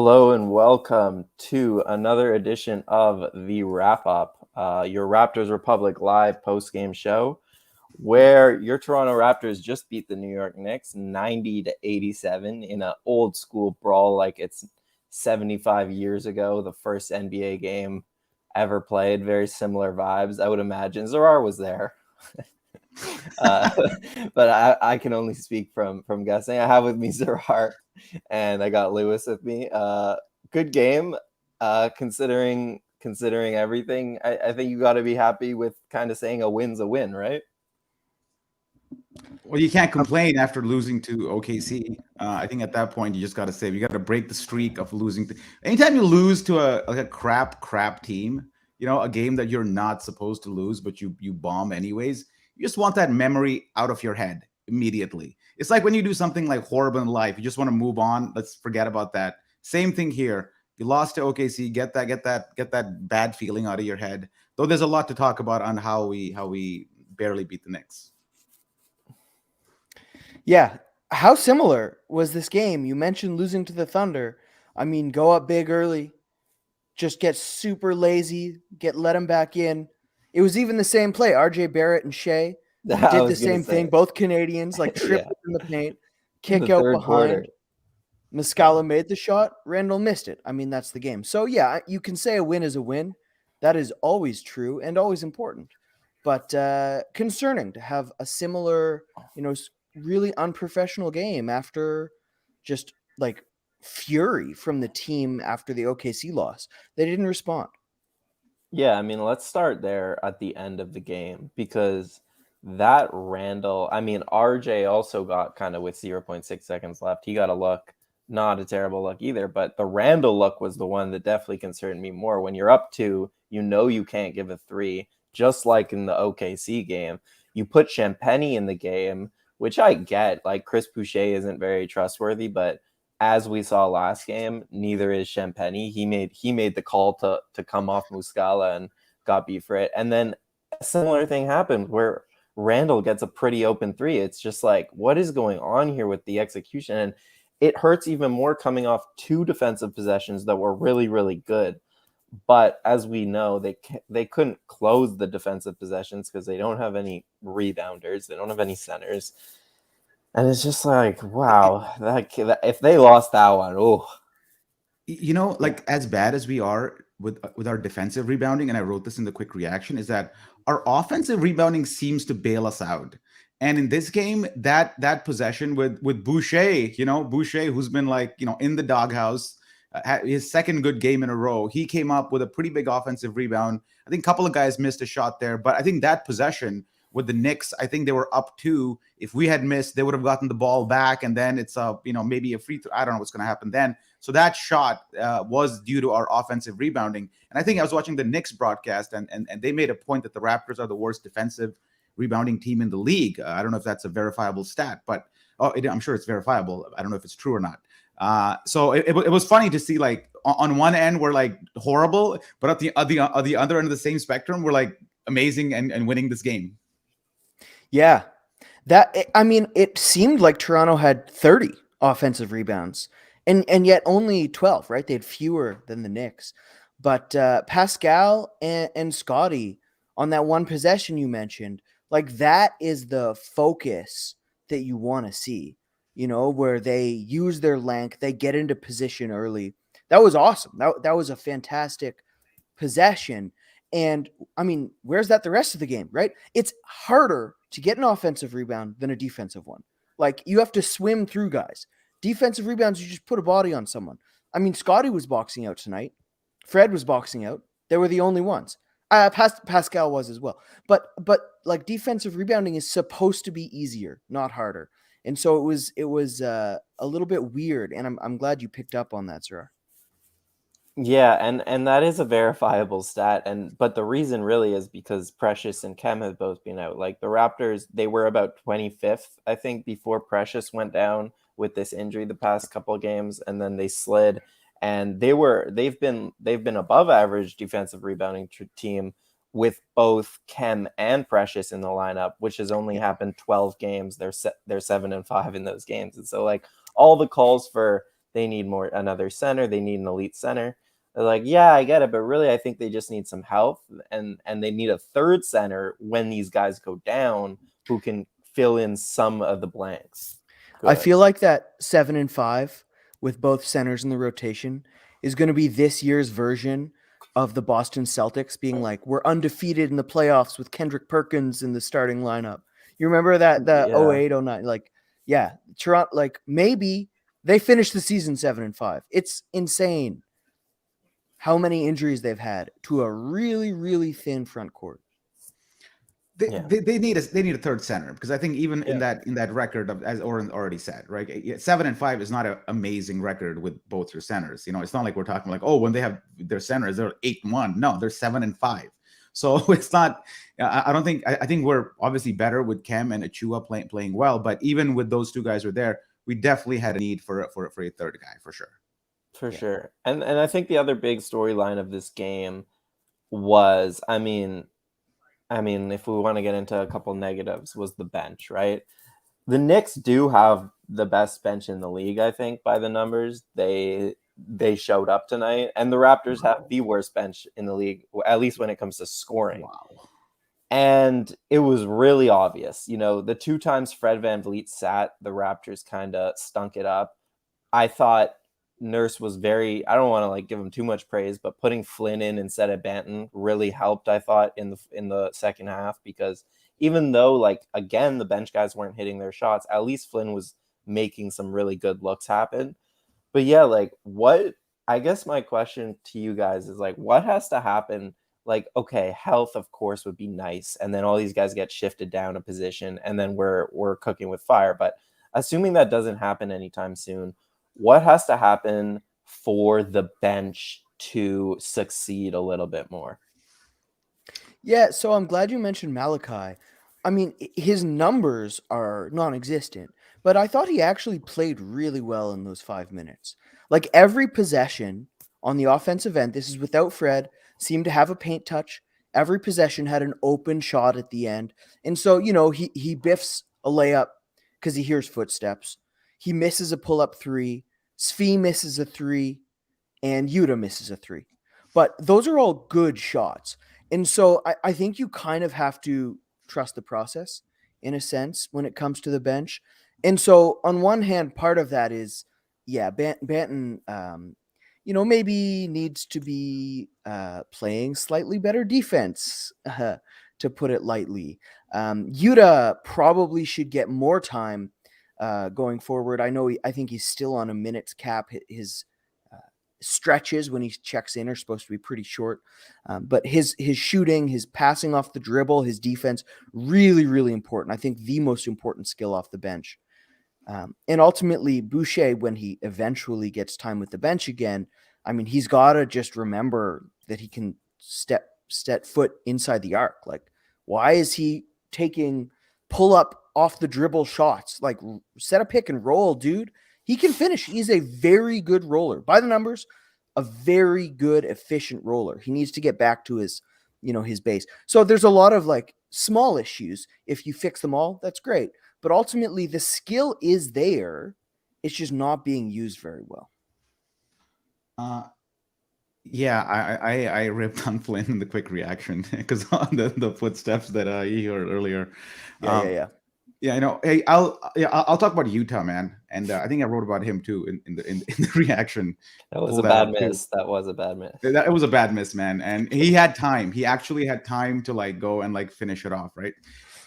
Hello and welcome to another edition of The Wrap Up, your Raptors Republic live post-game show, where your Toronto Raptors just beat the New York Knicks 90-87 in an old school brawl like it's 75 years ago, the first NBA game ever played. Very similar vibes, I would imagine. Zarar was there. But I can only speak from guessing. I have with me Zarar, and I got Lewis with me. Good game, considering everything. I think you got to be happy with kind of saying a win's a win, right? Well, you can't complain after losing to OKC. I think at that point you just got to say you got to break the streak of losing. Anytime you lose to a crap team, a game that you're not supposed to lose, but you bomb anyways. You just want that memory out of your head immediately. It's like when you do something like horrible in life, you just want to move on. Let's forget about that. Same thing here. You lost to OKC. Get that bad feeling out of your head. Though there's a lot to talk about on how we barely beat the Knicks. Yeah. How similar was this game? You mentioned losing to the Thunder. I mean, go up big early, just get super lazy, let them back in. It was even the same play. RJ Barrett and Shea did the same thing. Both Canadians, like tripled in the paint, kick out behind. Quarter. Muscala made the shot. Randall missed it. I mean, that's the game. So, yeah, you can say a win is a win. That is always true and always important. But concerning to have a similar, really unprofessional game after just like fury from the team after the OKC loss. They didn't respond. Yeah, I mean, let's start there at the end of the game because that Randall, I mean, RJ also got kind of with 0.6 seconds left. He got a look, not a terrible look either, but the Randall look was the one that definitely concerned me more. When you're up 2, you can't give a 3, just like in the OKC game. You put Champagny in the game, which I get. Like, Chris Boucher isn't very trustworthy, but as we saw last game, neither is Champagny. He made the call to come off Muscala and got beat for it. And then a similar thing happened where Randall gets a pretty open 3. It's just like, what is going on here with the execution? And it hurts even more coming off 2 defensive possessions that were really, really good. But as we know, they couldn't close the defensive possessions because they don't have any rebounders. They don't have any centers. And it's just like, wow, that if they lost that one, like as bad as we are with our defensive rebounding, and I wrote this in the quick reaction, is that our offensive rebounding seems to bail us out. And in this game, that possession with Boucher, Boucher, who's been in the doghouse, his second good game in a row, he came up with a pretty big offensive rebound. I think a couple of guys missed a shot there, but I think that possession with the Knicks, I think they were up 2. If we had missed, they would have gotten the ball back, and then it's maybe a free throw. I don't know what's going to happen then. So that shot was due to our offensive rebounding. And I think I was watching the Knicks broadcast, and they made a point that the Raptors are the worst defensive rebounding team in the league. I don't know if that's a verifiable stat, but I'm sure it's verifiable. I don't know if it's true or not. So it was funny to see, like, on one end we're like horrible, but at the other end of the same spectrum we're like amazing and winning this game. Yeah, it seemed like Toronto had 30 offensive rebounds and yet only 12, right? They had fewer than the Knicks. But Pascal and Scottie on that one possession you mentioned, like, that is the focus that you want to see, where they use their length, they get into position early. That was awesome. That was a fantastic possession. And I mean, where's that the rest of the game, right? It's harder to get an offensive rebound than a defensive one. Like, you have to swim through guys. Defensive rebounds, you just put a body on someone. I mean, Scottie was boxing out tonight. Fred was boxing out. They were the only ones. Pascal was as well. But like, defensive rebounding is supposed to be easier, not harder. And so it was a little bit weird. And I'm glad you picked up on that, Zarar. Yeah, and that is a verifiable stat, but the reason really is because Precious and Kem have both been out. Like, the Raptors, they were about 25th, I think, before Precious went down with this injury the past couple of games, and then they slid, and they've been above average defensive rebounding team with both Kem and Precious in the lineup, which has only happened 12 games. They're 7-5 in those games, and so, like, all the calls for they need another center, they need an elite center. They're like, yeah, I get it, but really I think they just need some health, and they need a third center when these guys go down who can fill in some of the blanks. I feel like that 7-5 with both centers in the rotation is going to be this year's version of the Boston Celtics being like, we're undefeated in the playoffs with Kendrick Perkins in the starting lineup. You remember that, the 08-09? Like, yeah, Toronto, like maybe they finished the season 7-5. It's insane how many injuries they've had to a really, really thin front court. They need a third center, because I think even in that record of, as Oren already said, right, 7-5 is not an amazing record with both your centers. It's not like we're talking like, oh, when they have their centers they're 8-1. No, they're 7-5. So it's not. I don't think. I think we're obviously better with Kem and Achua playing well, but even with those two guys were there, we definitely had a need for a third guy for sure. For sure. And I think the other big storyline of this game was, I mean, if we want to get into a couple negatives, was the bench, right? The Knicks do have the best bench in the league, I think, by the numbers. They showed up tonight, and the Raptors have the worst bench in the league, at least when it comes to scoring. Wow. And it was really obvious. The 2 times Fred VanVleet sat, the Raptors kind of stunk it up. I thought Nurse was I don't want to like give him too much praise, but putting Flynn in instead of Banton really helped, I thought, in the second half, because even though, like, again, the bench guys weren't hitting their shots, at least Flynn was making some really good looks happen. But yeah, like, I guess my question to you guys is, like, what has to happen? Like, okay, health, of course, would be nice, and then all these guys get shifted down a position, and then we're cooking with fire. But assuming that doesn't happen anytime soon, what has to happen for the bench to succeed a little bit more? Yeah, so I'm glad you mentioned Malachi. I mean, his numbers are non-existent, but I thought he actually played really well in those 5 minutes. Like, every possession on the offensive end, this is without Fred, seemed to have a paint touch. Every possession had an open shot at the end. And so, he biffs a layup because he hears footsteps. He misses a pull-up 3. Svi misses a 3. And Yuta misses a 3. But those are all good shots. And so I think you kind of have to trust the process in a sense when it comes to the bench. And so on one hand, part of that is, Banton, maybe needs to be playing slightly better defense, to put it lightly. Yuta probably should get more time going forward. I think he's still on a minutes cap. His stretches when he checks in are supposed to be pretty short, but his shooting, his passing off the dribble, his defense, really, really important. I think the most important skill off the bench. And ultimately, Boucher, when he eventually gets time with the bench again, I mean, he's got to just remember that he can step foot inside the arc. Like, why is he taking pull up off the dribble shots? Like, set a pick and roll, dude. He can finish. He's a very good roller. By the numbers, a very good, efficient roller. He needs to get back to his base. So there's a lot of like small issues. If you fix them all, that's great. But ultimately, the skill is there. It's just not being used very well. I ripped on Flynn in the quick reaction because on the footsteps that you heard earlier. Yeah. Hey, I'll talk about Utah, man, and I think I wrote about him too in the reaction. That was a bad miss. That was a bad miss. It was a bad miss, man, and he had time. He actually had time to like go and like finish it off, right?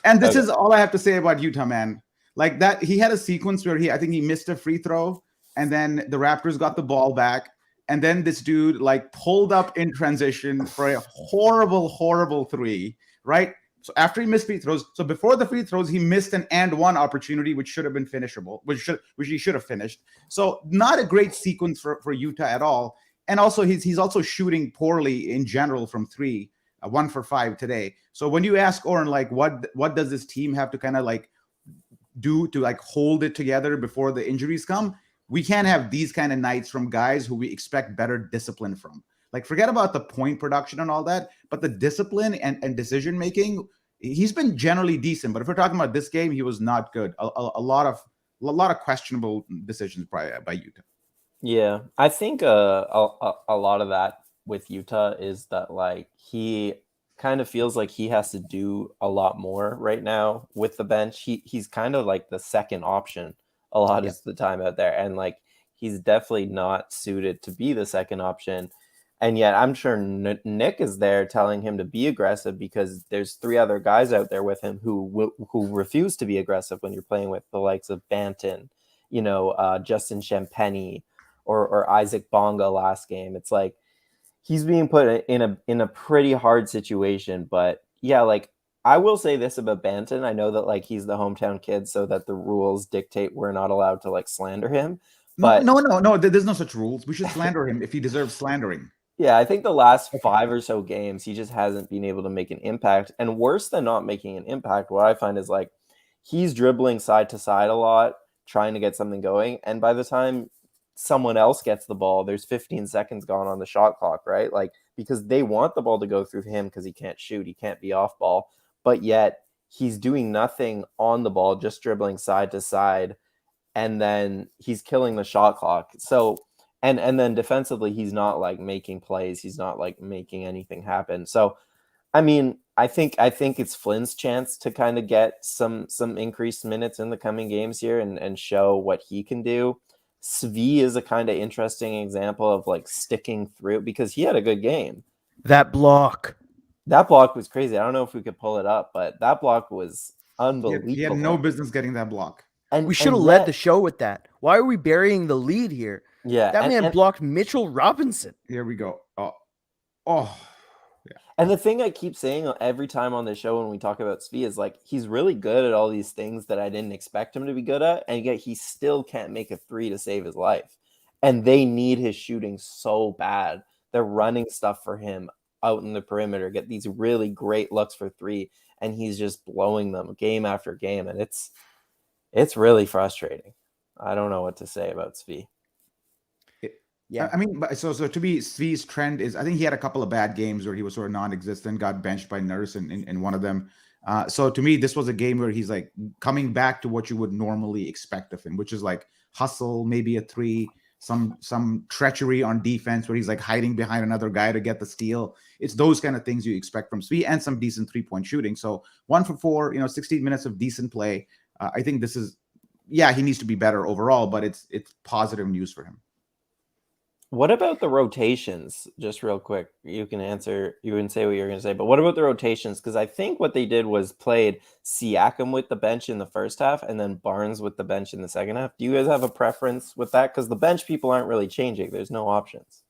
And this is all I have to say about Utah, man. Like that, he had a sequence where I think he missed a free throw, and then the Raptors got the ball back, and then this dude like pulled up in transition for a horrible 3, right? So after he missed free throws, so before the free throws, he missed an and one opportunity, which should have been finishable, which he should have finished. So not a great sequence for Utah at all. And also he's also shooting poorly in general from 3, 1 for 5 today. So when you ask Oren, like what does this team have to kind of like do to like hold it together before the injuries come? We can't have these kind of nights from guys who we expect better discipline from. Like, forget about the point production and all that, but the discipline and decision making, he's been generally decent. But if we're talking about this game, he was not good. A lot of questionable decisions by Utah. Yeah, I think a lot of that with Utah is that like he kind of feels like he has to do a lot more right now with the bench. He's kind of like the second option a lot Yeah. of the time out there, and like he's definitely not suited to be the second option. And yet, I'm sure Nick is there telling him to be aggressive because there's three other guys out there with him who refuse to be aggressive when you're playing with the likes of Banton, Justin Champagny or Isaac Bonga last game. It's like he's being put in a pretty hard situation. But yeah, like I will say this about Banton. I know that like he's the hometown kid, so that the rules dictate we're not allowed to like slander him. No, But no, no, no. There's no such rules. We should slander him if he deserves slandering. yeah, I think the last Okay. 5 or so games, he just hasn't been able to make an impact. And worse than not making an impact, what I find is like he's dribbling side to side a lot, trying to get something going. And by the time someone else gets the ball, there's 15 seconds gone on the shot clock, right? Like, because they want the ball to go through him because he can't shoot, he can't be off ball. But yet he's doing nothing on the ball, just dribbling side to side. And then he's killing the shot clock. So, and then defensively, he's not like making plays. He's not like making anything happen. So, I mean, I think it's Flynn's chance to kind of get some increased minutes in the coming games here and show what he can do. Svi is a kind of interesting example of like sticking through because he had a good game. That block. That block was crazy. I don't know if we could pull it up, but that block was He had no unbelievable. business getting that block. We should have led the show with that. Why are we burying the lead here? Yeah, That man blocked Mitchell Robinson. Here we go. Oh. And the thing I keep saying every time on the show when we talk about Svi is like he's really good at all these things that I didn't expect him to be good at, and yet he still can't make a three to save his life. And they need his shooting so bad. They're running stuff for him out in the perimeter, get these really great looks for three, and he's just blowing them game after game, and it's really frustrating. I don't know what to say about Svi. Yeah, I mean, so to be Svi's trend is, I think he had a couple of bad games where he was sort of non-existent, got benched by Nurse in one of them. So to me, this was a game where he's like coming back to what you would normally expect of him, which is like hustle, maybe a three, some treachery on defense where he's like hiding behind another guy to get the steal. It's those kind of things you expect from Svi, and some decent 3-point shooting. So 1 for 4, 16 minutes of decent play. I think this is, yeah, he needs to be better overall, but it's positive news for him. What about the rotations? Just real quick, you can answer. You can say what you're going to say, but what about the rotations? Because I think what they did was played Siakam with the bench in the first half, and then Barnes with the bench in the second half. Do you guys have a preference with that? Because the bench people aren't really changing. There's no options.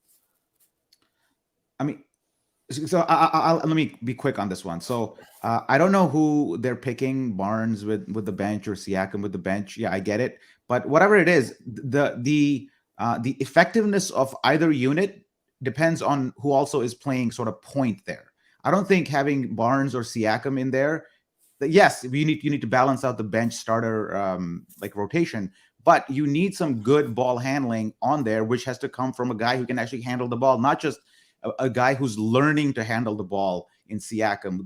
I mean, so let me be quick on this one. So I don't know who they're picking, Barnes with the bench or Siakam with the bench. Yeah, I get it, but whatever it is, the effectiveness of either unit depends on who also is playing sort of point there. I don't think having Barnes or Siakam in there, yes, you need to balance out the bench starter like rotation, but you need some good ball handling on there, which has to come from a guy who can actually handle the ball, not just a guy who's learning to handle the ball in Siakam.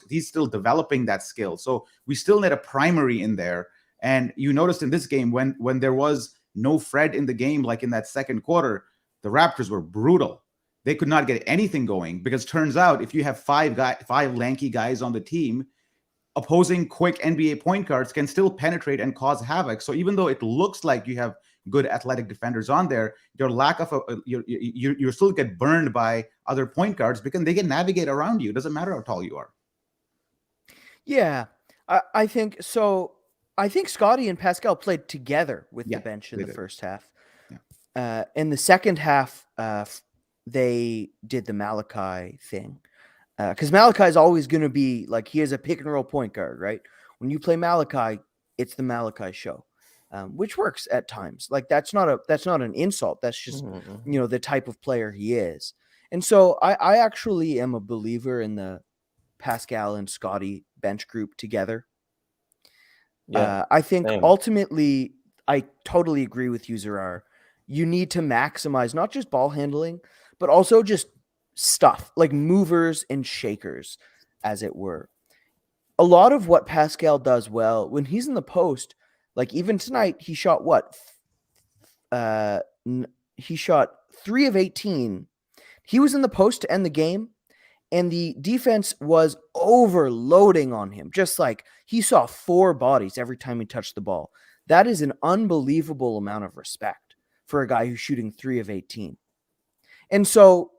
He's still developing that skill. So we still need a primary in there. And you noticed in this game when there was no Fred in the game, like in that second quarter, the Raptors were brutal. They could not get anything going because turns out if you have five lanky guys on the team, opposing quick NBA point guards can still penetrate and cause havoc. So even though it looks like you have good athletic defenders on there, your lack of you still get burned by other point guards because they can navigate around you. It doesn't matter how tall you are. Yeah, I think so. I think Scottie and Pascal played together with the bench in the first half. Yeah. In the second half, they did the Malachi thing. Because Malachi is always going to be like, he is a pick and roll point guard, right? When you play Malachi, it's the Malachi show, which works at times. Like that's not an insult. That's just, the type of player he is. And so I actually am a believer in the Pascal and Scottie bench group together. Yeah, I think ultimately, I totally agree with you, Zarar. You need to maximize not just ball handling, but also just stuff like movers and shakers, as it were. A lot of what Pascal does well when he's in the post, like even tonight, he shot he shot 3 of 18. He was in the post to end the game, and the defense was overloading on him. Just like he saw 4 bodies every time he touched the ball. That is an unbelievable amount of respect for a guy who's shooting 3 of 18. And so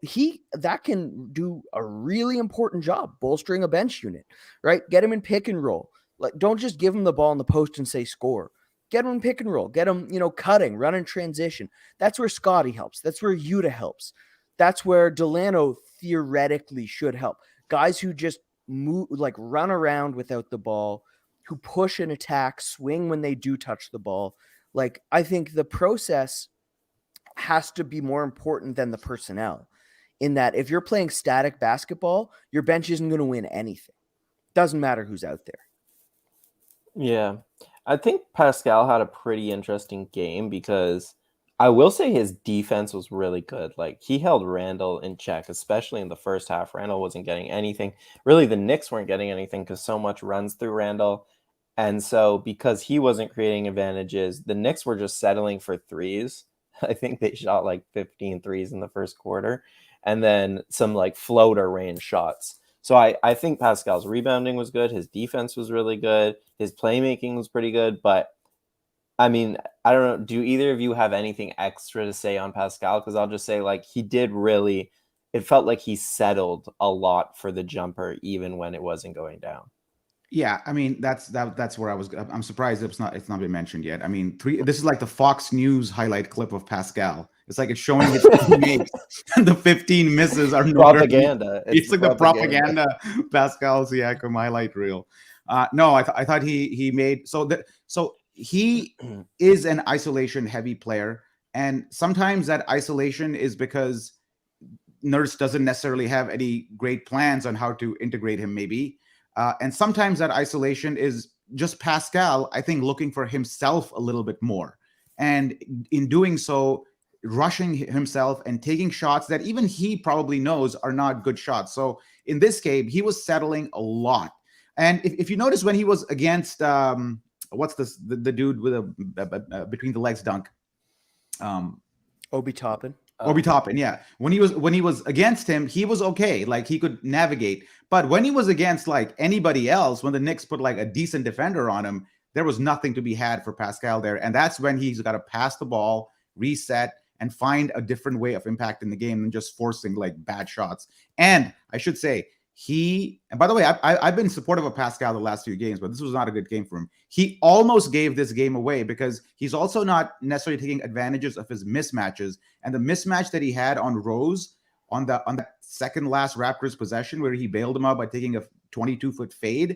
that can do a really important job bolstering a bench unit, right? Get him in pick and roll. Like, don't just give him the ball in the post and say score. Get him in pick and roll. Get him, cutting, running transition. That's where Scottie helps. That's where Yuta helps. That's where Delano theoretically should help. Guys who just move, like run around without the ball, who push an attack, swing when they do touch the ball. Like, I think the process has to be more important than the personnel, in that if you're playing static basketball, your bench isn't going to win anything. Doesn't matter who's out there. Yeah. I think Pascal had a pretty interesting game because I will say his defense was really good. Like, he held Randall in check, especially in the first half. Randall wasn't getting anything. Really, the Knicks weren't getting anything because so much runs through Randall. And so because he wasn't creating advantages, the Knicks were just settling for threes. I think they shot like 15 threes in the first quarter, and then some like floater range shots. So I think Pascal's rebounding was good. His defense was really good. His playmaking was pretty good. But I mean, I don't know. Do either of you have anything extra to say on Pascal? Because I'll just say, like, it felt like he settled a lot for the jumper, even when it wasn't going down. Yeah, I mean that's where I was. I'm surprised it's not been mentioned yet. I mean, this is like the Fox News highlight clip of Pascal. It's like it's showing his teammates, and the 15 misses are propaganda. It's like the propaganda Pascal Siakam highlight reel. No, I thought he made so he is an isolation heavy player, and sometimes that isolation is because Nurse doesn't necessarily have any great plans on how to integrate him, maybe. And sometimes that isolation is just Pascal, I think, looking for himself a little bit more. And in doing so, rushing himself and taking shots that even he probably knows are not good shots. So in this game, he was settling a lot. And if you notice when he was against, what's this, the dude with a between the legs dunk? Obi Toppin. Obi Toppin, yeah. When he was against him, he was okay. Like, he could navigate. But when he was against like anybody else, when the Knicks put like a decent defender on him, there was nothing to be had for Pascal there. And that's when he's got to pass the ball, reset, and find a different way of impacting the game than just forcing like bad shots. And I should say, and by the way, I've been supportive of Pascal the last few games, but this was not a good game for him. He almost gave this game away because he's also not necessarily taking advantages of his mismatches. And the mismatch that he had on Rose on the second last Raptors possession, where he bailed him out by taking a 22-foot fade,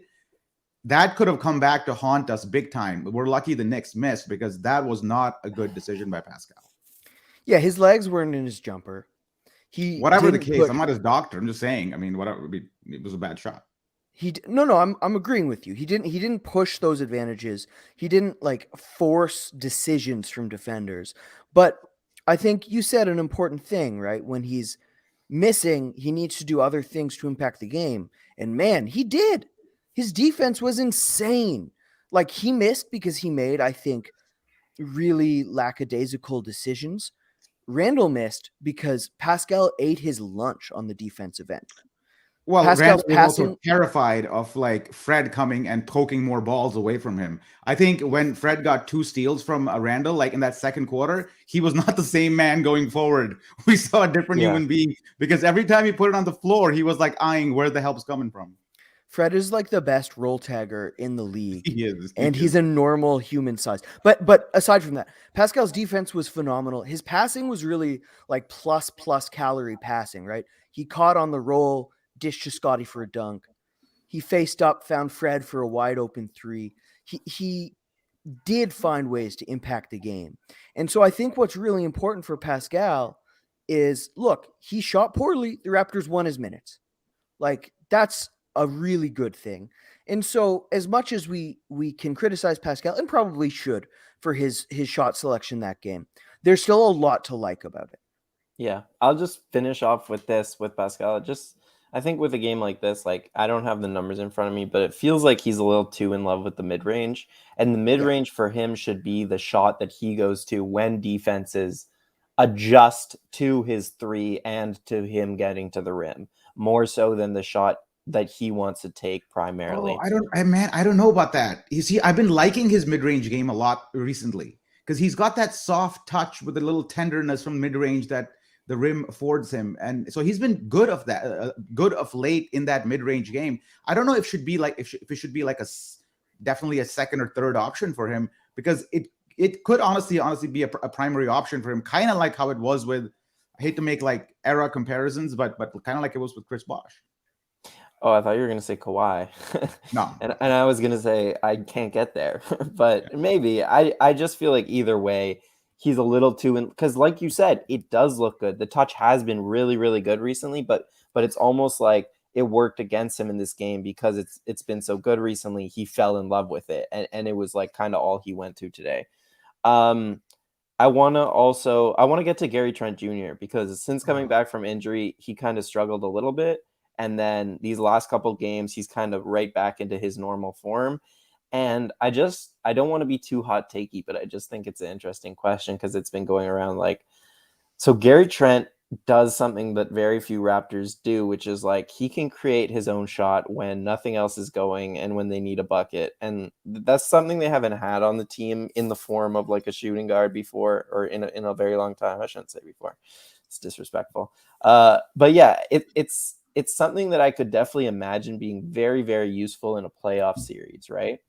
that could have come back to haunt us big time. We're lucky the Knicks missed, because that was not a good decision by Pascal. Yeah, his legs weren't in his jumper. Whatever the case, I'm not his doctor. I'm just saying. I mean, whatever. It was a bad shot. I'm agreeing with you. He didn't push those advantages. He didn't like force decisions from defenders. But I think you said an important thing, right? When he's missing, he needs to do other things to impact the game. And man, he did. His defense was insane. Like, he missed because he made, I think, really lackadaisical decisions. Randall missed because Pascal ate his lunch on the defensive end. Well, Randall was also terrified of like Fred coming and poking more balls away from him. I think when Fred got 2 steals from Randall, like in that second quarter, he was not the same man going forward. We saw a different human being, because every time he put it on the floor, he was like eyeing where the help's coming from. Fred is like the best roll tagger in the league. He is. He's a normal human size. But aside from that, Pascal's defense was phenomenal. His passing was really like plus calorie passing, right? He caught on the roll, dished to Scottie for a dunk. He faced up, found Fred for a wide open 3. He did find ways to impact the game. And so I think what's really important for Pascal is, look, he shot poorly. The Raptors won his minutes. Like, that's a really good thing. And so as much as we can criticize Pascal, and probably should, for his shot selection that game, there's still a lot to like about it. Yeah, I'll just finish off with this with Pascal. I think with a game like this, like, I don't have the numbers in front of me, but it feels like he's a little too in love with the mid-range. And the mid-range for him should be the shot that he goes to when defenses adjust to his three and to him getting to the rim more so than the shot that he wants to take primarily. Oh, I don't know about that. You see, I've been liking his mid-range game a lot recently because he's got that soft touch with a little tenderness from mid-range that the rim affords him, and so he's been good of that, good of late in that mid-range game. I don't know if it should be like definitely a second or third option for him, because it could honestly be a primary option for him, kind of like how it was with. I hate to make like era comparisons, but kind of like it was with Chris Bosh. Oh, I thought you were going to say Kawhi. No. And I was going to say I can't get there. But maybe. I just feel like either way, he's a little too... Because like you said, it does look good. The touch has been really, really good recently, but it's almost like it worked against him in this game because it's been so good recently. He fell in love with it, and it was like kind of all he went to today. I want to get to Gary Trent Jr. because since coming back from injury, he kind of struggled a little bit. And then these last couple games, he's kind of right back into his normal form. And I don't want to be too hot takey, but I just think it's an interesting question because it's been going around like, so Gary Trent does something that very few Raptors do, which is like he can create his own shot when nothing else is going and when they need a bucket. And that's something they haven't had on the team in the form of like a shooting guard before, or in a very long time. I shouldn't say before. It's disrespectful. But yeah, it's something that I could definitely imagine being very, very useful in a playoff series, right?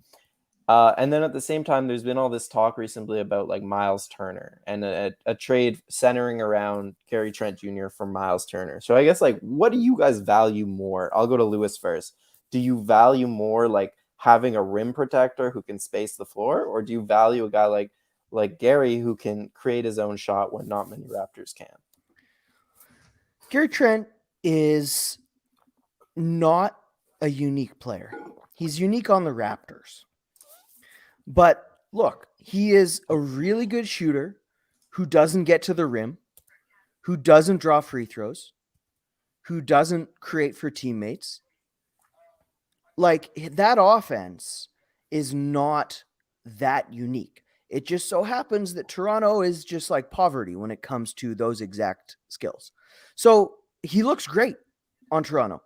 And then at the same time, there's been all this talk recently about like Miles Turner and a trade centering around Gary Trent Jr. for Miles Turner. So I guess like, what do you guys value more? I'll go to Lewis first. Do you value more like having a rim protector who can space the floor, or do you value a guy like Gary who can create his own shot when not many Raptors can? Gary Trent is not a unique player. He's unique on the Raptors. But look, he is a really good shooter who doesn't get to the rim, who doesn't draw free throws, who doesn't create for teammates. Like, that offense is not that unique. It just so happens that Toronto is just like poverty when it comes to those exact skills. So he looks great on Toronto.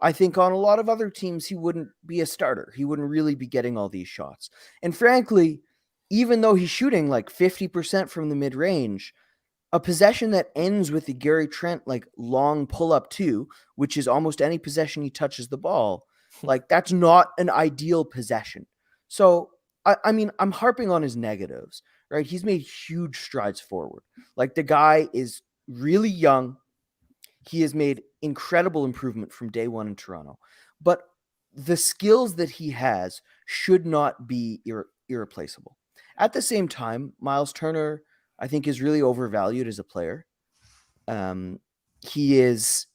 I think on a lot of other teams, he wouldn't be a starter. He wouldn't really be getting all these shots. And frankly, even though he's shooting like 50% from the mid-range, a possession that ends with the Gary Trent like long pull-up two, which is almost any possession he touches the ball, like that's not an ideal possession. So, I mean, I'm harping on his negatives, right? He's made huge strides forward. Like, the guy is really young. He has made incredible improvement from day one in Toronto. But the skills that he has should not be irreplaceable. At the same time, Miles Turner, I think, is really overvalued as a player. He is,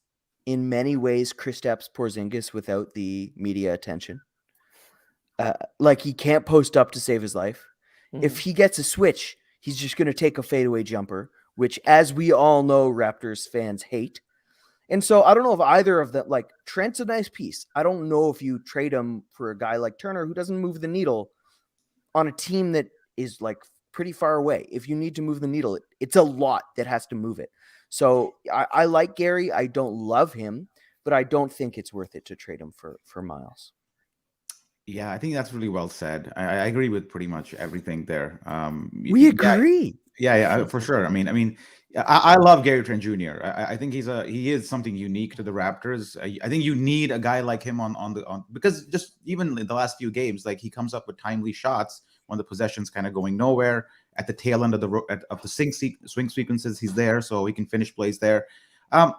in many ways, Kristaps Porzingis without the media attention. Like, he can't post up to save his life. Mm-hmm. If he gets a switch, he's just going to take a fadeaway jumper, which, as we all know, Raptors fans hate. And so I don't know if either of them, like, Trent's a nice piece. I don't know if you trade him for a guy like Turner who doesn't move the needle on a team that is like pretty far away. If you need to move the needle, it's a lot that has to move it. So I like Gary. I don't love him, but I don't think it's worth it to trade him for Miles. Yeah, I think that's really well said. I agree with pretty much everything there. We agree. Yeah, for sure. I mean, I love Gary Trent Jr. I think he is something unique to the Raptors. I think you need a guy like him on because just even in the last few games, like, he comes up with timely shots when the possession's kind of going nowhere. At the tail end of the swing sequences, he's there, so he can finish plays there. I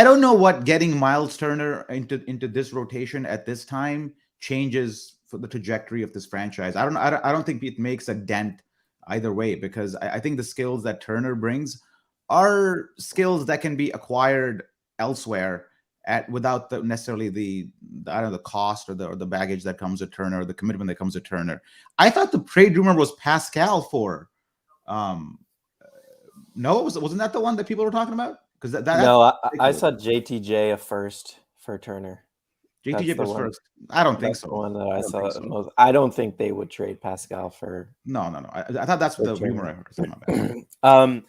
don't know what getting Miles Turner into this rotation at this time changes for the trajectory of this franchise. I don't think it makes a dent either way, because I think the skills that Turner brings are skills that can be acquired elsewhere without necessarily the cost or the baggage that comes with Turner, or the commitment that comes with Turner. I thought the trade rumor was Pascal for no, wasn't that the one that people were talking about? Because no, I saw JTJ a first for Turner. JTJ That's the was one. first. I don't think That's the so. one that I I don't think saw so. most. I don't think they would trade Pascal for No. I thought that's the rumor Turner. I heard. So my bad.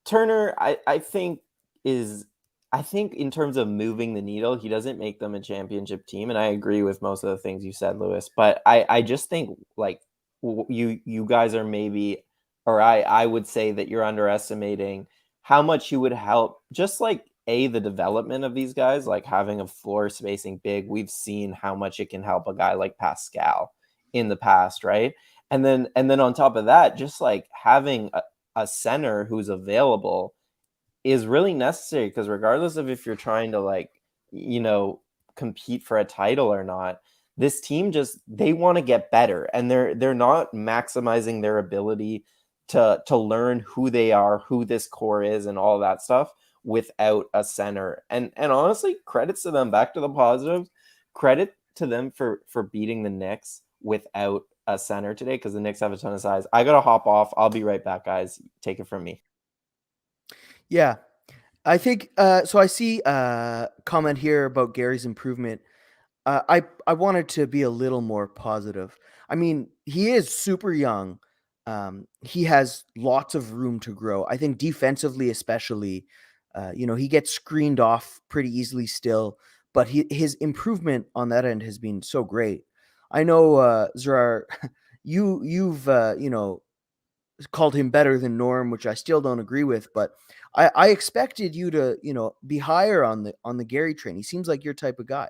Turner, I think in terms of moving the needle, he doesn't make them a championship team, and I agree with most of the things you said, Lewis. But I just think like you guys are maybe, or I would say that you're underestimating how much you would help. Just like the development of these guys, like having a floor spacing big. We've seen how much it can help a guy like Pascal in the past, right? And then on top of that, just like having a center who's available is really necessary, because regardless of if you're trying to like, compete for a title or not, this team they want to get better, and they're not maximizing their ability to learn who they are, who this core is, and all that stuff without a center. And honestly, credits to them, back to the positives, credit to them for beating the Knicks without a center today, because the Knicks have a ton of size. I gotta hop off. I'll be right back, guys. Take it from me. Yeah, I think so. I see a comment here about Gary's improvement. I wanted to be a little more positive. I mean, he is super young. He has lots of room to grow. I think defensively, especially, he gets screened off pretty easily still, but his improvement on that end has been so great. I know, Zarar, you've called him better than Norm, which I still don't agree with, but I expected you to, be higher on the Gary train. He seems like your type of guy.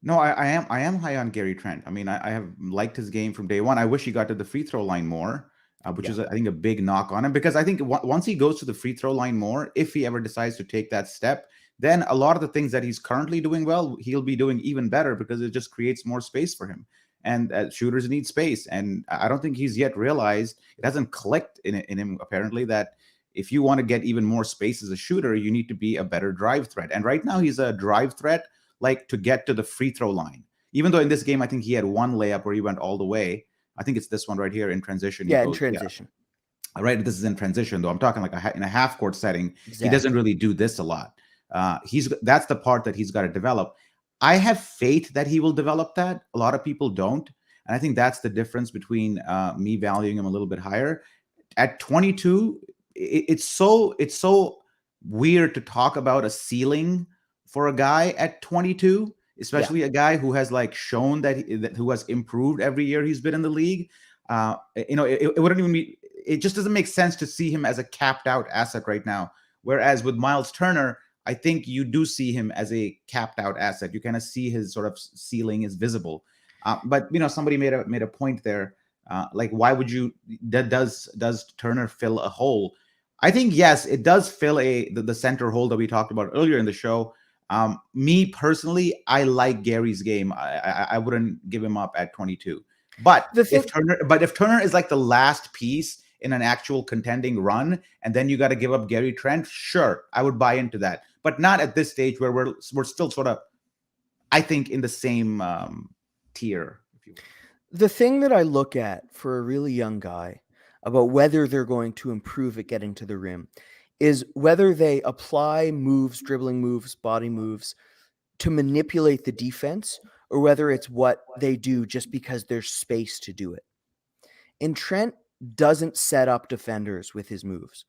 No, I am high on Gary Trent. I mean, I have liked his game from day one. I wish he got to the free throw line more, which is, I think, a big knock on him, because I think once he goes to the free throw line more, if he ever decides to take that step, then a lot of the things that he's currently doing well, he'll be doing even better, because it just creates more space for him. And shooters need space, and I don't think he's yet realized, it hasn't clicked in him apparently, that if you want to get even more space as a shooter, you need to be a better drive threat. And right now he's a drive threat, like to get to the free throw line. Even though in this game, I think he had one layup where he went all the way. I think it's this one right here in transition. Yeah, in transition. Yeah. Right. This is in transition, though. I'm talking like in a half court setting. Exactly. He doesn't really do this a lot. That's the part that he's got to develop. I have faith that he will develop that. A lot of people don't. And I think that's the difference between me valuing him a little bit higher. At 22, it's so weird to talk about a ceiling for a guy at 22, especially a guy who has like shown that who has improved every year he's been in the league. It wouldn't even be. It just doesn't make sense to see him as a capped out asset right now. Whereas with Miles Turner, I think you do see him as a capped out asset. You kind of see his sort of ceiling is visible. But somebody made a point there. Like, why would you? Does Turner fill a hole? I think yes, it does fill the center hole that we talked about earlier in the show. Me personally, I like Gary's game. I wouldn't give him up at 22. But if Turner is like the last piece in an actual contending run, and then you got to give up Gary Trent, sure, I would buy into that. But not at this stage where we're still sort of, I think, in the same tier. If you will. The thing that I look at for a really young guy about whether they're going to improve at getting to the rim is whether they apply moves, dribbling moves, body moves to manipulate the defense, or whether it's what they do just because there's space to do it. And Trent doesn't set up defenders with his moves.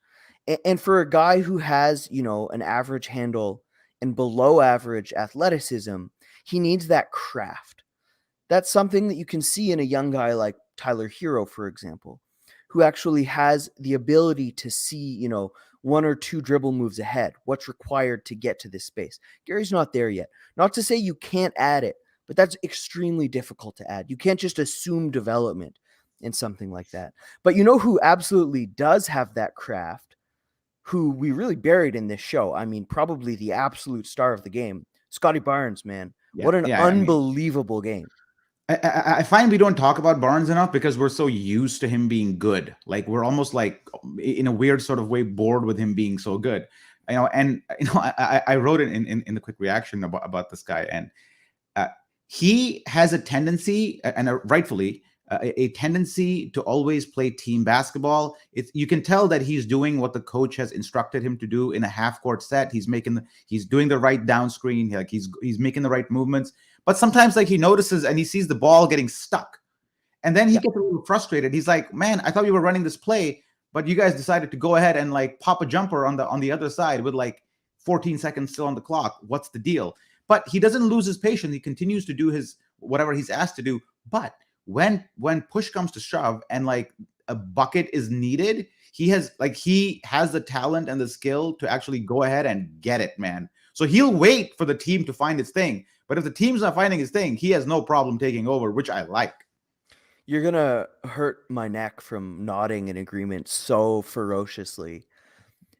And for a guy who has, an average handle and below average athleticism, he needs that craft. That's something that you can see in a young guy like Tyler Hero, for example, who actually has the ability to see, one or two dribble moves ahead, what's required to get to this space. Gary's not there yet. Not to say you can't add it, but that's extremely difficult to add. You can't just assume development in something like that. But who absolutely does have that craft, who we really buried in this show? I mean, probably the absolute star of the game, Scottie Barnes, man. Yeah, what an unbelievable game. I find we don't talk about Barnes enough because we're so used to him being good. Like, we're almost like, in a weird sort of way, bored with him being so good. I wrote it in the quick reaction about this guy, and he has a tendency, and rightfully, a tendency to always play team basketball. You can tell that he's doing what the coach has instructed him to do in a half court set. He's doing the right down screen. Like he's making the right movements. But sometimes like he notices and he sees the ball getting stuck. And then he gets a little frustrated. He's like, man, I thought we were running this play, but you guys decided to go ahead and like pop a jumper on the other side with like 14 seconds still on the clock. What's the deal? But he doesn't lose his patience. He continues to do his whatever he's asked to do. But when push comes to shove and like a bucket is needed, he has the talent and the skill to actually go ahead and get it, man. So he'll wait for the team to find its thing. But if the team's not finding his thing, he has no problem taking over, which I like. You're going to hurt my neck from nodding in agreement so ferociously.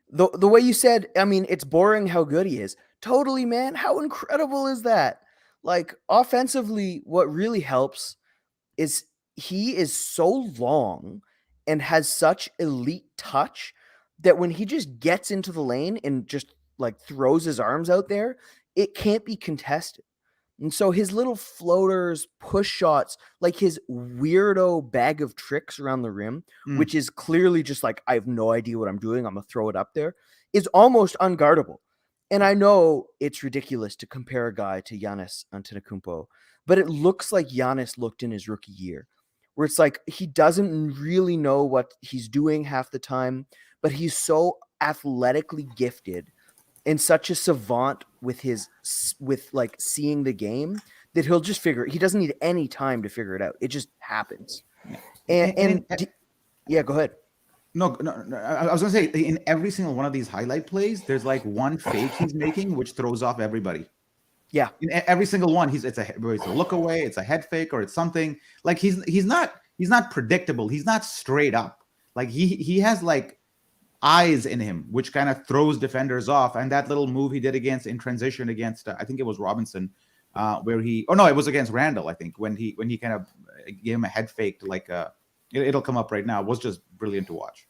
The way you said, I mean, it's boring how good he is. Totally, man. How incredible is that? Like, offensively, what really helps is he is so long and has such elite touch that when he just gets into the lane and just like throws his arms out there, it can't be contested. And so his little floaters, push shots, like his weirdo bag of tricks around the rim, which is clearly just like, I have no idea what I'm doing, I'm going to throw it up there, is almost unguardable. And I know it's ridiculous to compare a guy to Giannis Antetokounmpo, but it looks like Giannis looked in his rookie year, where it's like he doesn't really know what he's doing half the time, but he's so athletically gifted and such a savant with like seeing the game that he'll just he doesn't need any time to figure it out. It just happens. And yeah, go ahead. No, I was going to say, in every single one of these highlight plays, there's like one fake he's making, which throws off everybody. Yeah. In every single one, it's a look away, it's a head fake, or it's something. Like he's not predictable. He's not straight up. Like he has like eyes in him, which kind of throws defenders off. And that little move he did in transition against, I think it was Robinson, where it was against Randall, I think, when he kind of gave him a head fake to like it'll come up right now. It was just brilliant to watch.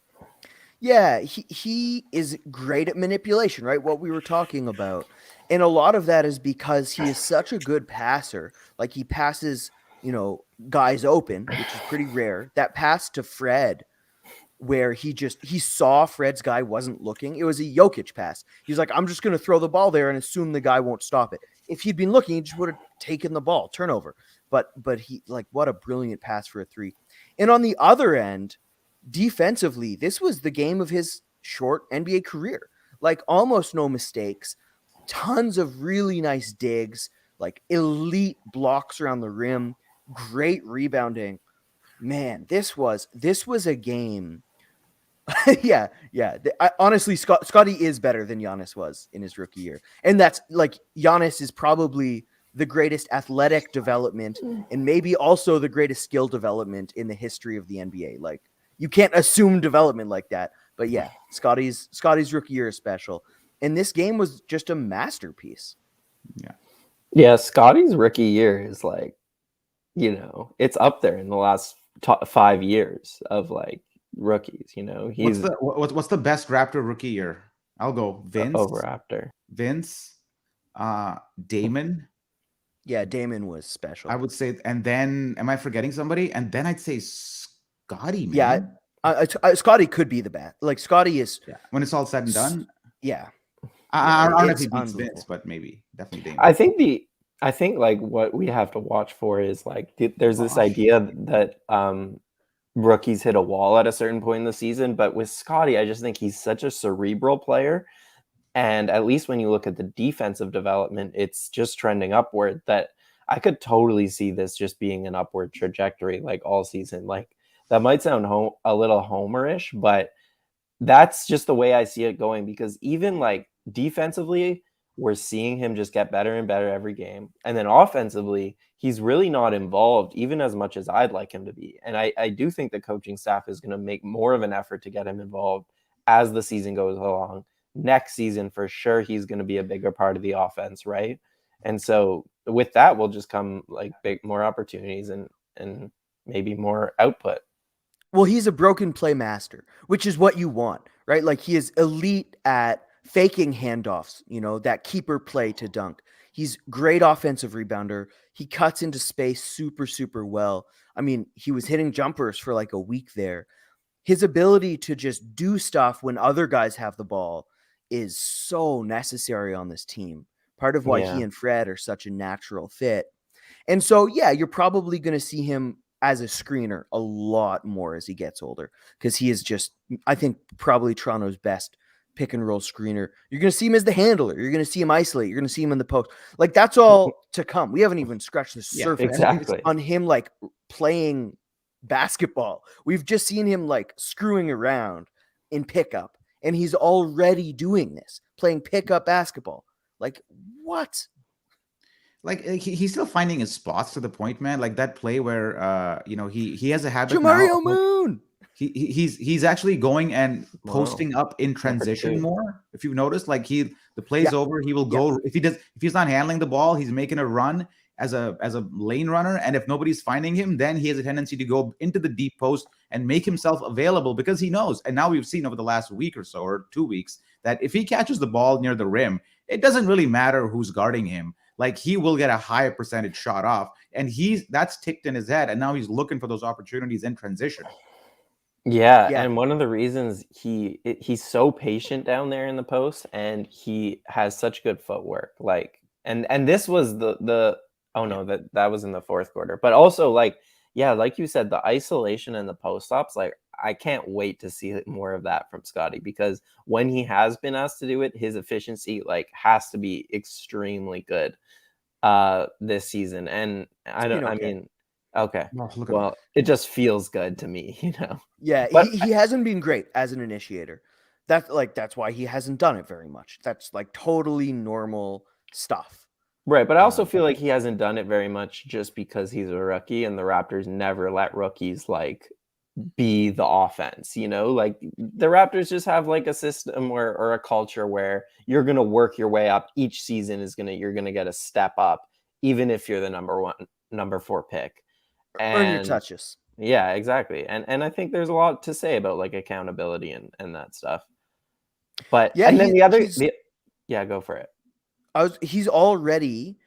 Yeah, he is great at manipulation, right? What we were talking about. And a lot of that is because he is such a good passer. Like he passes, guys open, which is pretty rare. That pass to Fred, where he saw Fred's guy wasn't looking. It was a Jokic pass. He's like, I'm just going to throw the ball there and assume the guy won't stop it. If he'd been looking, he just would have taken the ball, turnover. But he, like, what a brilliant pass for a three. And on the other end, defensively, this was the game of his short NBA career. Like almost no mistakes, tons of really nice digs, like elite blocks around the rim, great rebounding. Man, this was a game. yeah. Honestly, Scottie is better than Giannis was in his rookie year. And that's like Giannis is probably the greatest athletic development and maybe also the greatest skill development in the history of the NBA. Like you can't assume development like that. But yeah, Scottie's rookie year is special. And this game was just a masterpiece. Yeah, Scottie's rookie year is like, it's up there in the last 5 years of like rookies. He's what's the best Raptor rookie year? I'll go Vince over Raptor. Vince, Damon. Yeah, Damon was special. I would say, and then am I forgetting somebody? And then I'd say Scottie. Man. Yeah, Scottie could be the best. Like Scottie is when it's all said and done. Yeah, I don't know if he beats Vince, but definitely Damon. I think like what we have to watch for is like there's this idea that rookies hit a wall at a certain point in the season, but with Scottie, I just think he's such a cerebral player, and at least when you look at the defensive development, it's just trending upward. That I could totally see this just being an upward trajectory like all season. Like that might sound a little homerish, but that's just the way I see it going, because even like defensively, we're seeing him just get better and better every game. And then offensively, he's really not involved even as much as I'd like him to be. And I do think the coaching staff is going to make more of an effort to get him involved as the season goes along. Next season, for sure, he's going to be a bigger part of the offense, right? And so with that will just come like more opportunities and maybe more output. Well, he's a broken play master, which is what you want, right? Like he is elite at faking handoffs, that keeper play to dunk. He's great offensive rebounder. He cuts into space super, super well. I mean, he was hitting jumpers for like a week there. His ability to just do stuff when other guys have the ball is so necessary on this team. Part of why he Yeah. and Fred are such a natural fit. And so, yeah, you're probably going to see him as a screener a lot more as he gets older, because he is just, I think, probably Toronto's best pick and roll screener. You're going to see him as the handler. You're going to see him isolate. You're going to see him in the post. Like, that's all to come. We haven't even scratched the surface exactly. on him, like, playing basketball. We've just seen him, like, screwing around in pickup, and he's already doing this, playing pickup basketball. Like, what? Like he's still finding his spots to the point, man. Like that play where he has a habit Jamario now. Moon. He's actually going and posting Wow. up in transition two. more. If you've noticed, like the play's over, he will go if he's not handling the ball, he's making a run as a lane runner, and if nobody's finding him, then he has a tendency to go into the deep post and make himself available, because he knows. And now we've seen over the last week or so, or 2 weeks, that if he catches the ball near the rim, it doesn't really matter who's guarding him. Like he will get a higher percentage shot off, and that's ticked in his head, and now he's looking for those opportunities in transition. Yeah, and one of the reasons he's so patient down there in the post, and he has such good footwork. Like, and this was the that was in the fourth quarter, but also like you said, the isolation and the post ups. Like, I can't wait to see more of that from Scottie, because when he has been asked to do it, his efficiency like has to be extremely good this season. And okay. Well, it just feels good to me, you know. Yeah, but he hasn't been great as an initiator. That's why he hasn't done it very much. That's like totally normal stuff. Right, but I also feel like he hasn't done it very much just because he's a rookie, and the Raptors never let rookies like be the offense, you know? Like the Raptors just have like a system or a culture where you're going to work your way up. Each season you're going to get a step up, even if you're the number 4 pick. And earn your touches. Yeah, exactly. And I think there's a lot to say about like accountability and that stuff. But yeah, and then go for it. He's already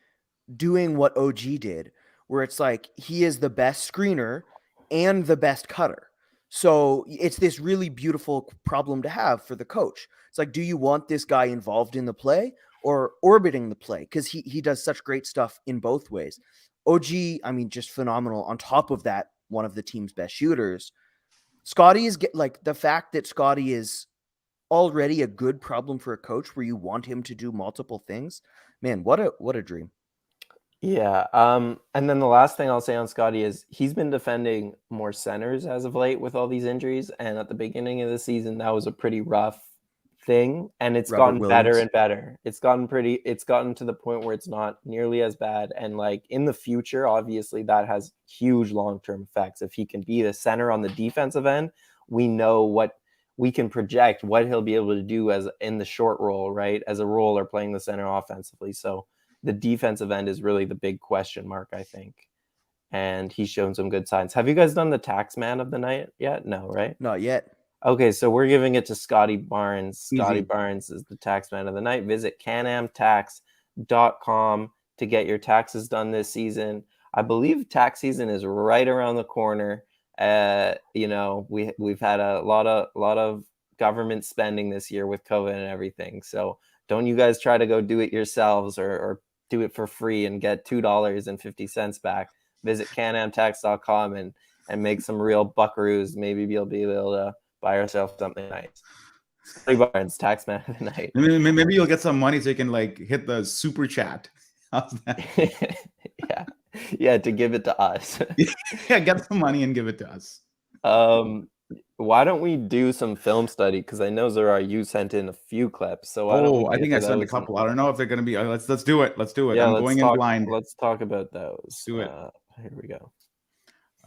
doing what OG did, where it's like he is the best screener and the best cutter. So it's this really beautiful problem to have for the coach. It's like, do you want this guy involved in the play or orbiting the play? Because he does such great stuff in both ways. OG, I mean, just phenomenal. On top of that, one of the team's best shooters. Scottie is like the fact that Scottie is already a good problem for a coach where you want him to do multiple things. Man, what a dream. Yeah. And then the last thing I'll say on Scottie is he's been defending more centers as of late with all these injuries. And at the beginning of the season, that was a pretty rough thing. And it's gotten better and better. It's gotten to the point where it's not nearly as bad. And like in the future, obviously that has huge long-term effects. If he can be the center on the defensive end, we know what we can project what he'll be able to do as in the short role, right? As a roller playing the center offensively. So the defensive end is really the big question mark, I think. And he's shown some good signs. Have you guys done the tax man of the night yet? No, right? Not yet. Okay, so we're giving it to Scottie Barnes. Scottie Barnes is the tax man of the night. Visit canamtax.com to get your taxes done this season. I believe tax season is right around the corner. We've had a lot of government spending this year with COVID and everything. So don't you guys try to go do it yourselves or do it for free and get $2.50 back. Visit canamtax.com and make some real buckaroos. Maybe you'll be able to buy yourself something nice. Scottie Barnes, tax man of the night. Maybe you'll get some money so you can like hit the super chat. How's that? Yeah, to give it to us. Yeah, get some money and give it to us. Why don't we do some film study? Because I know, Zarar, you sent in a few clips. So I think I sent a couple. I don't know if they're going to be. Let's do it. Let's do it. Yeah, I'm going in blind. Let's talk about those. Let's do it. Here we go.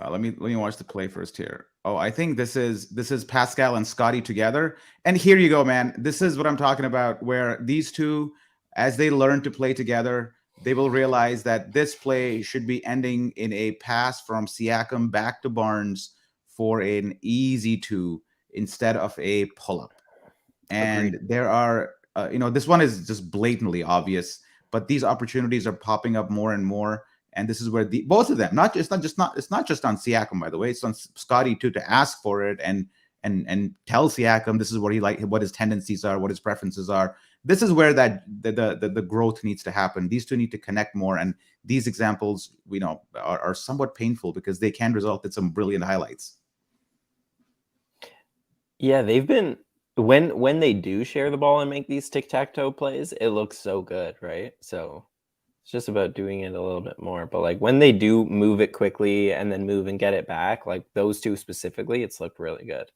Let me watch the play first here. Oh, I think this is Pascal and Scottie together. And here you go, man. This is what I'm talking about, where these two, as they learn to play together, they will realize that this play should be ending in a pass from Siakam back to Barnes for an easy 2 instead of a pull-up. And there are, this one is just blatantly obvious, but these opportunities are popping up more and more. And this is where both of them, it's not just on Siakam, by the way, it's on Scottie too, to ask for it and tell Siakam this is what he like, what his tendencies are, what his preferences are. This is where that the growth needs to happen. These two need to connect more, and these examples are somewhat painful because they can result in some brilliant highlights. Yeah, they've been when they do share the ball and make these tic-tac-toe plays, it looks so good, right? So it's just about doing it a little bit more. But like when they do move it quickly and then move and get it back, like those two specifically, it's looked really good.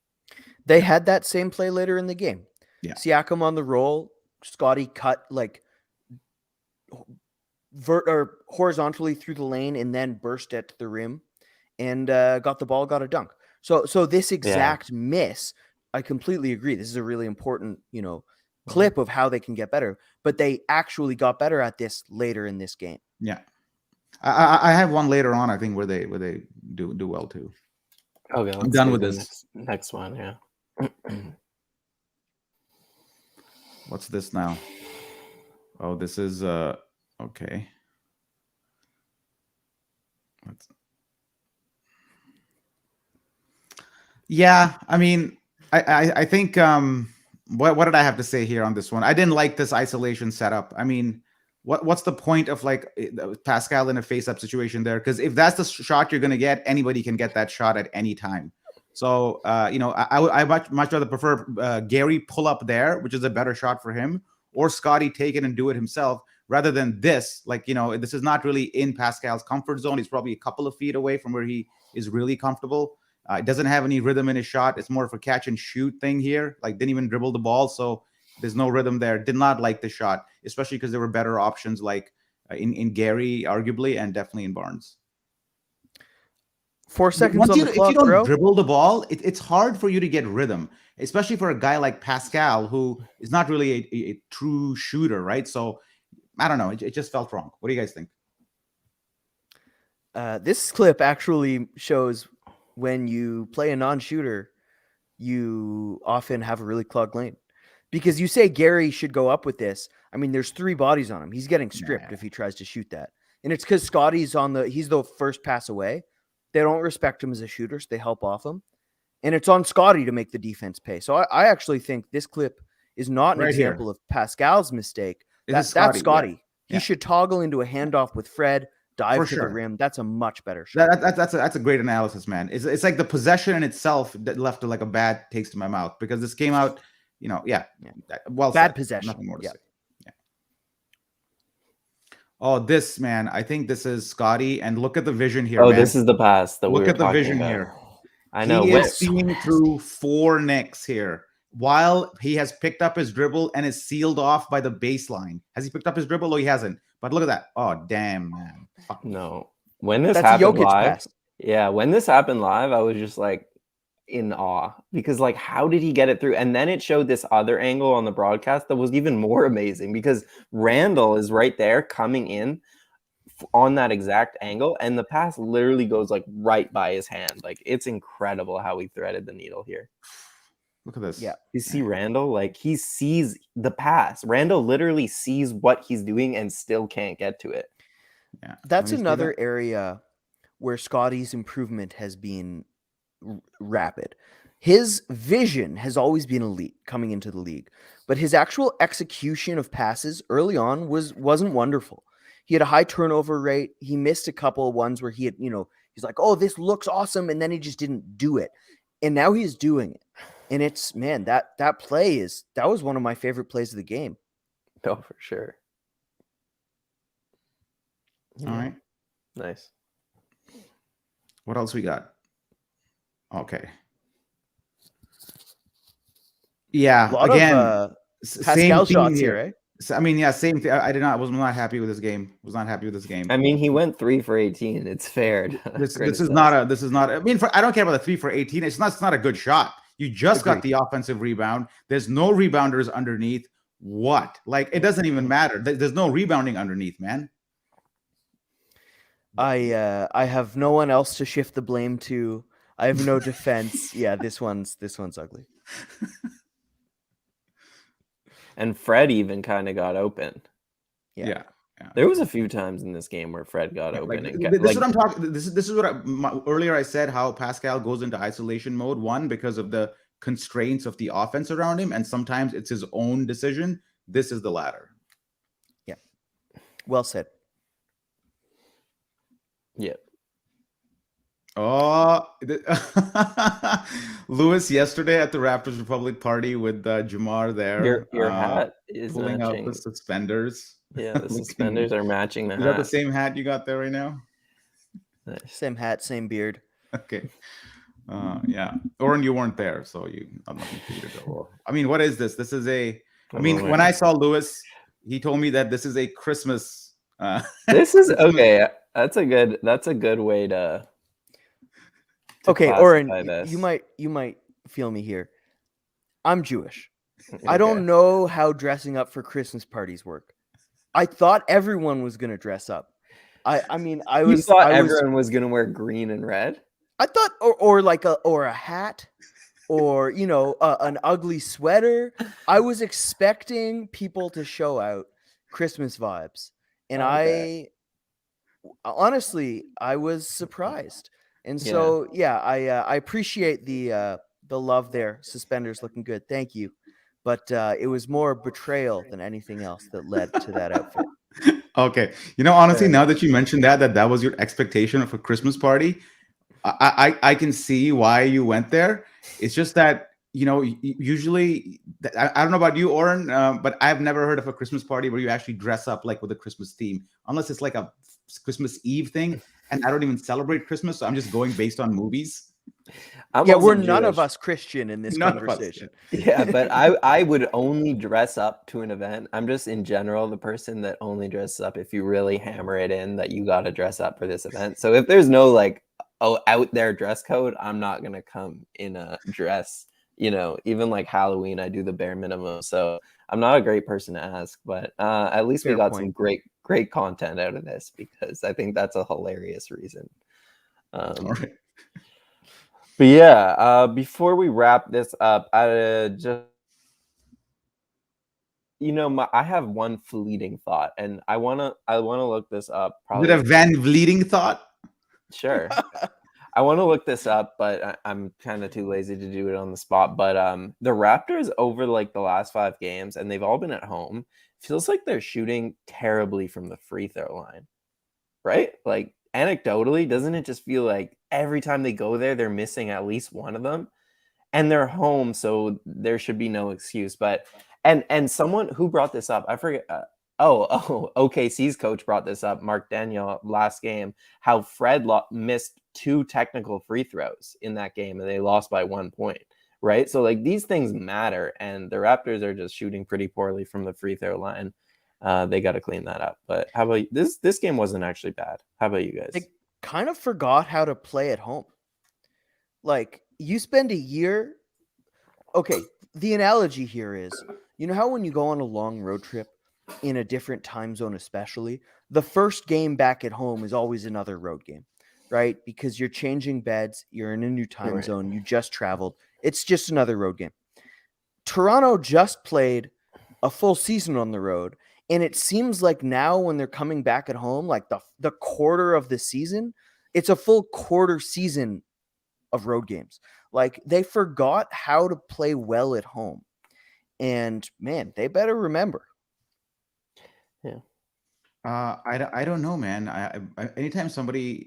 They had that same play later in the game. Yeah. Siakam on the roll, Scottie cut like horizontally through the lane and then burst at the rim and got the ball, got a dunk. So this exact miss, I completely agree. This is a really important, clip of how they can get better, but they actually got better at this later in this game. Yeah. I have one later on, I think, where they do well too. Okay, I'm done with this. Next one, yeah. What's this now? Oh, this is okay. Yeah, I mean, I think what did I have to say here on this one? I didn't like this isolation setup. I mean, what's the point of like Pascal in a face-up situation there? Because if that's the shot you're going to get, anybody can get that shot at any time. So I much rather prefer Gary pull up there, which is a better shot for him, or Scottie take it and do it himself, rather than this. Like, this is not really in Pascal's comfort zone. He's probably a couple of feet away from where he is really comfortable. It doesn't have any rhythm in his shot. It's more of a catch and shoot thing here. Like, didn't even dribble the ball, so there's no rhythm there. Did not like the shot, especially because there were better options like in Gary, arguably, and definitely in Barnes. 4 seconds on the clock, if you don't bro. dribble the ball, it's hard for you to get rhythm, especially for a guy like Pascal, who is not really a true shooter, right? So I don't know. It just felt wrong. What do you guys think? This clip actually shows when you play a non-shooter, you often have a really clogged lane. Because you say Gary should go up with this. I mean, there's 3 bodies on him. He's getting stripped if he tries to shoot that. And it's because Scottie's he's the first pass away. They don't respect him as a shooter, so they help off him. And it's on Scottie to make the defense pay. So I actually think this clip is not an example of Pascal's mistake. That's Scottie. Yeah. He should toggle into a handoff with Fred, dive to the rim. That's a much better shot. That's a great analysis, man. It's like the possession in itself that left like a bad taste in my mouth, because this came out, well, bad possession. Nothing more to say. Yeah. Oh, this, man, I think this is Scottie, and look at the vision here. Oh, man. This is the pass that look we were at the vision about. here. I know. He is seeing through 4 Knicks here, while he has picked up his dribble and is sealed off by the baseline. Has he picked up his dribble? Oh, he hasn't. But look at that. Oh, damn, man. Fuck. No. When this That's happened a Jokic live, pass. Yeah, when this happened live, I was just like in awe, because like, how did he get it through? And then it showed this other angle on the broadcast that was even more amazing, because Randall is right there coming in on that exact angle, and the pass literally goes like right by his hand. Like, it's incredible how he threaded the needle here. Look at this. Yeah. You see Randall, like, he sees the pass. Randall literally sees what he's doing and still can't get to it. Yeah. That's another area where Scottie's improvement has been rapid. His vision has always been elite coming into the league, but his actual execution of passes early on wasn't wonderful. He had a high turnover rate. He missed a couple of ones where he had, he's like, oh, this looks awesome, and then he just didn't do it. And now he's doing it. And it's, man, that play that was one of my favorite plays of the game. Oh, for sure. All right. Nice. What else we got? Okay. Yeah. A lot again, of Pascal shots here, eh? I mean, yeah, same thing. I was not happy with this game. Was not happy with this game. I mean, he went 3 for 18. It's fair. This is not. I mean, I don't care about the 3 for 18. It's not a good shot. You just got the offensive rebound. There's no rebounders underneath. What? Like, it doesn't even matter. There's no rebounding underneath, man. I have no one else to shift the blame to. I have no defense. Yeah, this one's ugly. And Fred even kind of got open. Yeah. There was a few times in this game where Fred got open. This is what I'm talking. This is what earlier I said how Pascal goes into isolation mode. One, because of the constraints of the offense around him, and sometimes it's his own decision. This is the latter. Yeah, well said. Yeah. Oh, Lewis yesterday at the Raptors Republic party with Jamar there. Your hat is pulling matching. out the suspenders. Yeah, the suspenders are matching the hat. Is that the same hat you got there right now? Nice. Same hat, same beard. Okay. Yeah. Oren, you weren't there, so I'm not for you to go. I mean, what is this? This is when I saw Lewis, he told me that this is a Christmas. This is okay. That's a good way to okay, Oren, you might feel me here. I'm Jewish. Okay. I don't know how dressing up for Christmas parties work. I thought everyone was gonna dress up. I thought everyone was gonna wear green and red. I thought, or a hat, or an ugly sweater. I was expecting people to show out Christmas vibes, and I honestly was surprised. And so I appreciate the love there. Suspenders looking good, thank you. But it was more betrayal than anything else that led to that outfit. Okay. Honestly, now that you mentioned that was your expectation of a Christmas party, I can see why you went there. It's just that, usually, I don't know about you, Oren, but I've never heard of a Christmas party where you actually dress up like with a Christmas theme, unless it's like a Christmas Eve thing. And I don't even celebrate Christmas, so I'm just going based on movies. We're none of us Christian in this conversation. Yeah, but I would only dress up to an event. I'm just in general the person that only dresses up if you really hammer it in that you got to dress up for this event. So if there's no out there dress code, I'm not gonna come in a dress. Even like Halloween, I do the bare minimum. So I'm not a great person to ask, but at least we got some great content out of this, because I think that's a hilarious reason. All right. But yeah, before we wrap this up, I have one fleeting thought, and I wanna look this up. Probably. Is it a Van Vleeting thought? Sure. I want to look this up, but I'm kind of too lazy to do it on the spot. But the Raptors over the last 5 games, and they've all been at home, feels like they're shooting terribly from the free throw line, right? Anecdotally, doesn't it just feel like every time they go there, they're missing at least one of them? And they're home, so there should be no excuse. But and someone who brought this up, I forget. OKC's coach brought this up, Mark Daniel, last game, how Fred missed 2 technical free throws in that game, and they lost by 1 point, right? So these things matter, and the Raptors are just shooting pretty poorly from the free throw line. They got to clean that up. But how about this game wasn't actually bad. How about you guys? They kind of forgot how to play at home. You spend a year. Okay, the analogy here is, how when you go on a long road trip in a different time zone, especially, the first game back at home is always another road game, right? Because you're changing beds, you're in a new time zone, you just traveled. It's just another road game. Toronto just played a full season on the road, and it seems like now when they're coming back at home, the quarter of the season, it's a full quarter season of road games. They forgot how to play well at home. And man, they better remember. Yeah. I don't know, man. Anytime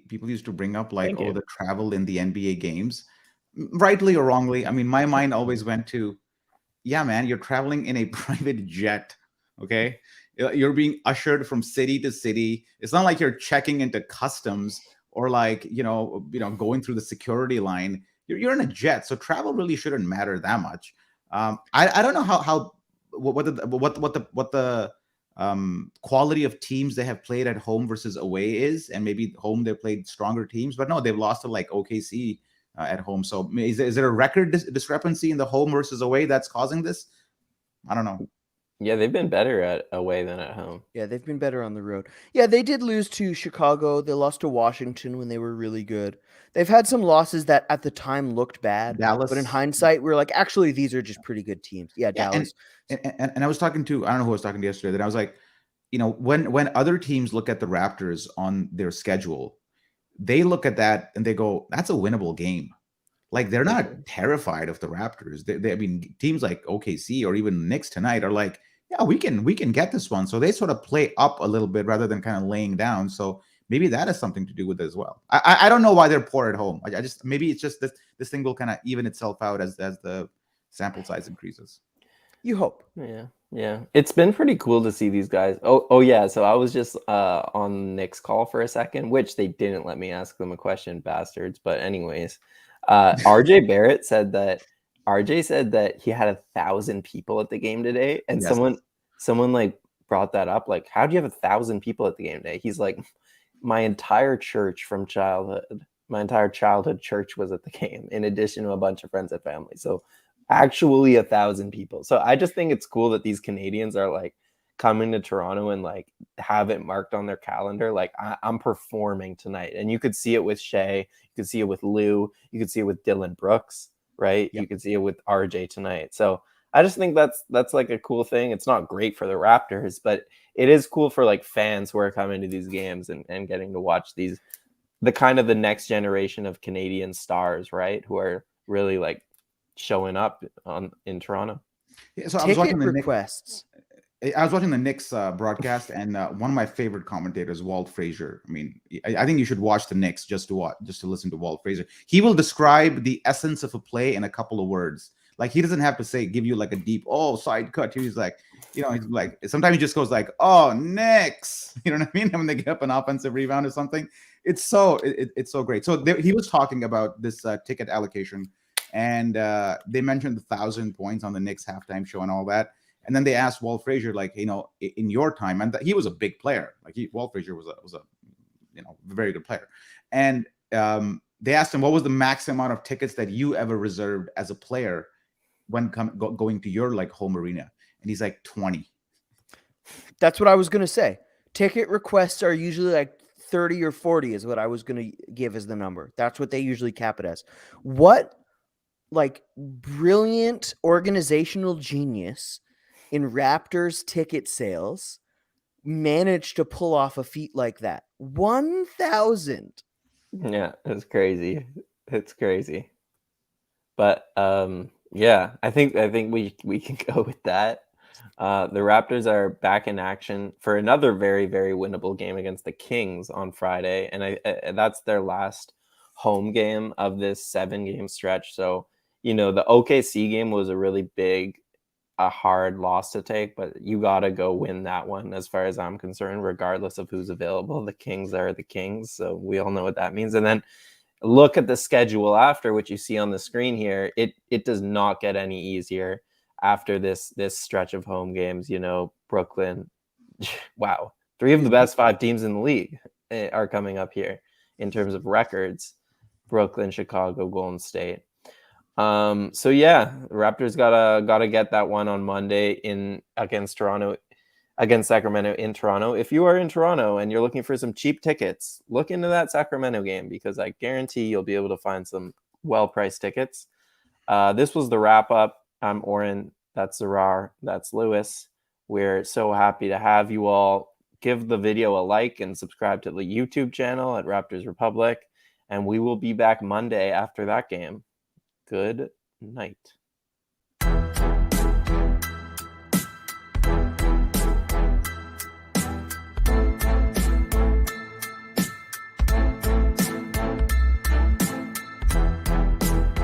people used to bring up the travel in the NBA games, rightly or wrongly, I mean, my mind always went to, yeah, man, you're traveling in a private jet. Okay. You're being ushered from city to city. It's not like you're checking into customs or going through the security line. You're in a jet. So travel really shouldn't matter that much. I don't know what the quality of teams they have played at home versus away is, and maybe home they played stronger teams, but no, they've lost to OKC at home. So is there a record discrepancy in the home versus away that's causing this? I don't know. Yeah, they've been better at away than at home. Yeah, they've been better on the road. Yeah, they did lose to Chicago. They lost to Washington when they were really good. They've had some losses that at the time looked bad. Dallas. But in hindsight, we're actually, these are just pretty good teams. Yeah, Dallas. And I was talking to, I don't know who I was talking to yesterday, that I was like, when other teams look at the Raptors on their schedule, they look at that and they go, "That's a winnable game." Like they're not terrified of the Raptors. I mean, teams like OKC or even Knicks tonight are like, "Yeah, we can get this one." So they sort of play up a little bit rather than kind of laying down. So maybe that has something to do with it as well. I don't know why they're poor at home. I just maybe it's just this thing will kind of even itself out as the sample size increases. You hope. Yeah. It's been pretty cool to see these guys. Oh yeah. So I was just on Nick's call for a second, which they didn't let me ask them a question, bastards. But anyways, RJ Barrett said that he had 1,000 people at the game today, and Yes. someone like brought that up. Like, how do you have 1,000 people at the game today? He's like, my entire church my entire childhood church was at the game, in addition to a bunch of friends and family. So actually 1,000 people. So I just think it's cool that these Canadians are like coming to Toronto and like have it marked on their calendar. Like I'm performing tonight. And you could see it with Shea. You could see it with Lou. You could see it with Dylan Brooks, right? Yep. You could see it with RJ tonight. So I just think that's like a cool thing. It's not great for the Raptors, but it is cool for like fans who are coming to these games and getting to watch the kind of the next generation of Canadian stars, right? Who are really like showing up in Toronto. Yeah, so Ticket requests. I was watching the Knicks broadcast, and one of my favorite commentators, Walt Frazier. I mean, I think you should watch the Knicks just to listen to Walt Frazier. He will describe the essence of a play in a couple of words. Like he doesn't have to give you like a deep side cut. He's like, he's like sometimes he just goes like, "Oh, Knicks," you know what I mean? When they get up an offensive rebound or something, it's so great. So he was talking about this ticket allocation, and they mentioned 1,000 points on the Knicks halftime show and all that. And then they asked Walt Frazier, like, in your time, and he was a big player. Like Walt Frazier was a very good player. And they asked him, what was the max amount of tickets that you ever reserved as a player when going to your like home arena? And he's like 20. That's what I was going to say. Ticket requests are usually like 30 or 40 is what I was going to give as the number. That's what they usually cap it as. What like brilliant organizational genius in Raptors ticket sales managed to pull off a feat like that? 1,000. Yeah, it's crazy. It's crazy. But yeah, I think we can go with that. The Raptors are back in action for another very, very winnable game against the Kings on Friday, and that's their last home game of this 7-game stretch. So the OKC game was a hard loss to take, but you got to go win that one as far as I'm concerned, regardless of who's available. The Kings are the Kings, so we all know what that means. And then look at the schedule after, which you see on the screen here. It does not get any easier after this stretch of home games. Brooklyn, wow, 3 of the best 5 teams in the league are coming up here in terms of records: Brooklyn, Chicago, Golden State. So yeah, Raptors gotta get that one on Monday against Sacramento in Toronto. If you are in Toronto and you're looking for some cheap tickets, look into that Sacramento game, because I guarantee you'll be able to find some well-priced tickets. This was the wrap up. I'm Oren. That's Zarar. That's Lewis. We're so happy to have you all. Give the video a like and subscribe to the YouTube channel at Raptors Republic. And we will be back Monday after that game. Good night.